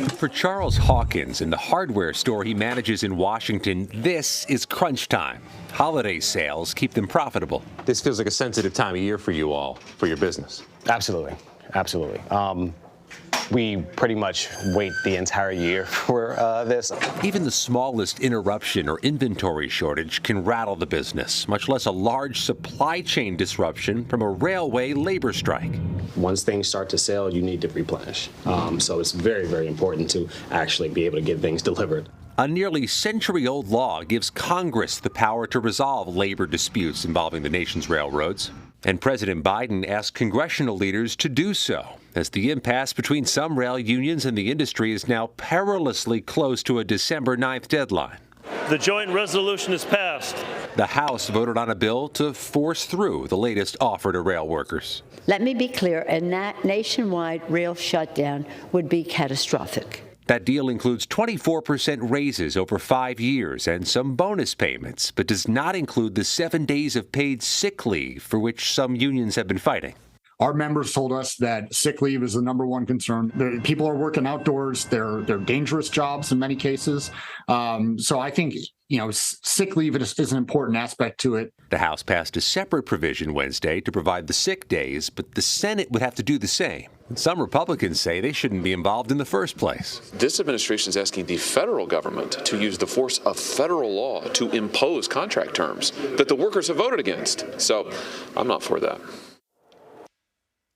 For Charles Hawkins in the hardware store he manages in Washington, this is crunch time. Holiday sales keep them profitable. This feels like a sensitive time of year for you all, for your business. Absolutely. Absolutely. We pretty much wait the entire year for this. Even the smallest interruption or inventory shortage can rattle the business, much less a large supply chain disruption from a railway labor strike. Once things start to sell, you need to replenish. So it's very, very important to actually be able to get things delivered. A nearly century-old law gives Congress the power to resolve labor disputes involving the nation's railroads. And President Biden asked congressional leaders to do so, as the impasse between some rail unions and the industry is now perilously close to a December 9th deadline. The joint resolution is passed. The House voted on a bill to force through the latest offer to rail workers. Let me be clear, a nationwide rail shutdown would be catastrophic. That deal includes 24% raises over 5 years and some bonus payments, but does not include the 7 days of paid sick leave for which some unions have been fighting. Our members told us that sick leave is the number one concern. People are working outdoors. They're dangerous jobs in many cases. So I think, sick leave is an important aspect to it. The House passed a separate provision Wednesday to provide the sick days, but the Senate would have to do the same. Some Republicans say they shouldn't be involved in the first place. This administration is asking the federal government to use the force of federal law to impose contract terms that the workers have voted against. So I'm not for that.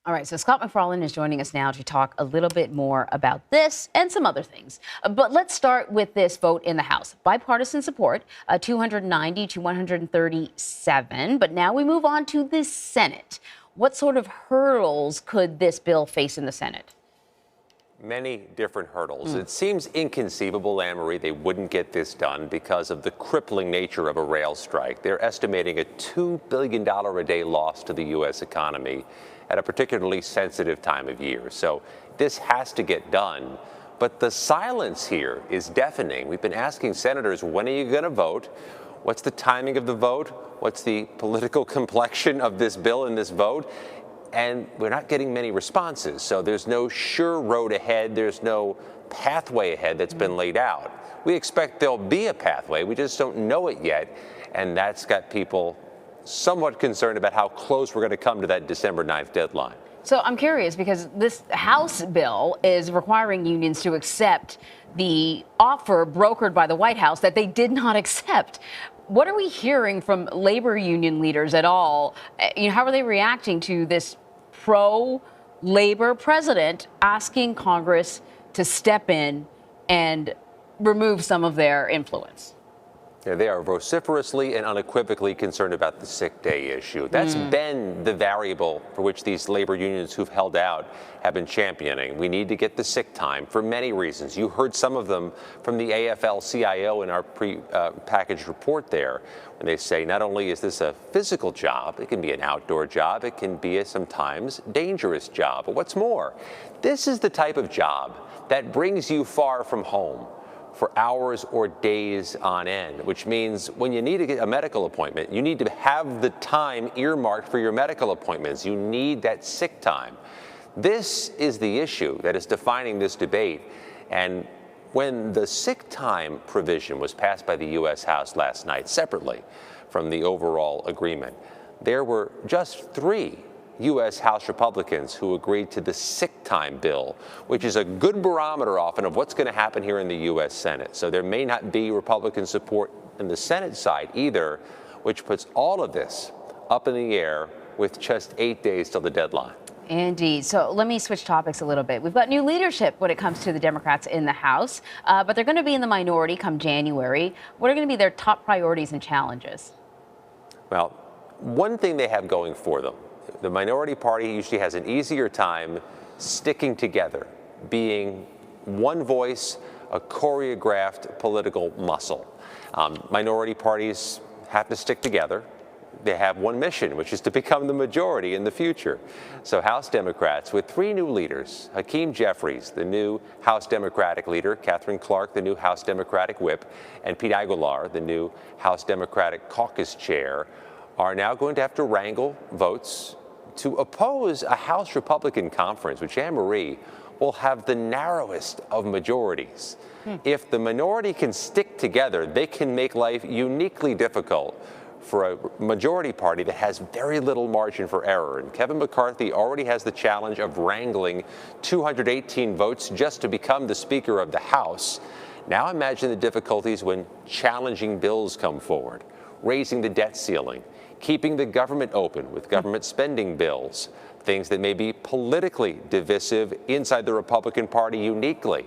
All right, so Scott MacFarlane is joining us now to talk a little bit more about this and some other things. But let's start with this vote in the House. Bipartisan support, 290 to 137. But now we move on to the Senate. What sort of hurdles could this bill face in the Senate? Many different hurdles. It seems inconceivable, Anne-Marie, they wouldn't get this done because of the crippling nature of a rail strike. They're estimating a $2 billion a day loss to the U.S. economy at a particularly sensitive time of year. So this has to get done. But the silence here is deafening. We've been asking senators, when are you going to vote? What's the timing of the vote? What's the political complexion of this bill and this vote? And we're not getting many responses. So there's no sure road ahead. There's no pathway ahead that's been laid out. We expect there'll be a pathway. We just don't know it yet. And that's got people somewhat concerned about how close we're going to come to that December 9th deadline. So I'm curious because this House bill is requiring unions to accept the offer brokered by the White House that they did not accept. What are we hearing from labor union leaders at all? How are they reacting to this pro-labor president asking Congress to step in and remove some of their influence? They are vociferously and unequivocally concerned about the sick day issue. That's been the variable for which these labor unions who've held out have been championing. We need to get the sick time for many reasons. You heard some of them from the AFL-CIO in our pre-packaged report there, when they say not only is this a physical job, it can be an outdoor job, it can be a sometimes dangerous job. But what's more, this is the type of job that brings you far from home for hours or days on end, which means when you need to get a medical appointment, you need to have the time earmarked for your medical appointments. You need that sick time. This is the issue that is defining this debate. And when the sick time provision was passed by the U.S. House last night, separately from the overall agreement, there were just 3 U.S. House Republicans who agreed to the sick time bill, which is a good barometer often of what's going to happen here in the U.S. Senate. So there may not be Republican support in the Senate side either, which puts all of this up in the air with just 8 days till the deadline. Indeed. So let me switch topics a little bit. We've got new leadership when it comes to the Democrats in the House, but they're going to be in the minority come January. What are going to be their top priorities and challenges? Well, one thing they have going for them, the minority party usually has an easier time sticking together, being one voice, a choreographed political muscle. Minority parties have to stick together. They have one mission, which is to become the majority in the future. So House Democrats, with 3 new leaders, Hakeem Jeffries, the new House Democratic leader, Catherine Clark, the new House Democratic whip, and Pete Aguilar, the new House Democratic caucus chair, are now going to have to wrangle votes to oppose a House Republican conference, which Anne-Marie will have the narrowest of majorities. If the minority can stick together, they can make life uniquely difficult for a majority party that has very little margin for error. And Kevin McCarthy already has the challenge of wrangling 218 votes just to become the Speaker of the House. Now imagine the difficulties when challenging bills come forward, raising the debt ceiling, keeping the government open with government spending bills, things that may be politically divisive inside the Republican Party uniquely.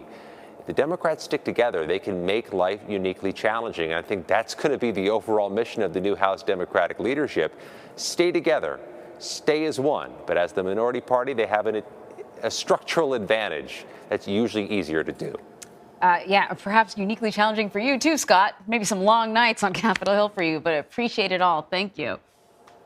If the Democrats stick together, they can make life uniquely challenging. And I think that's going to be the overall mission of the new House Democratic leadership. Stay together, stay as one. But as the minority party, they have a structural advantage that's usually easier to do. Yeah, perhaps uniquely challenging for you too, Scott. Maybe some long nights on Capitol Hill for you, but appreciate it all. Thank you.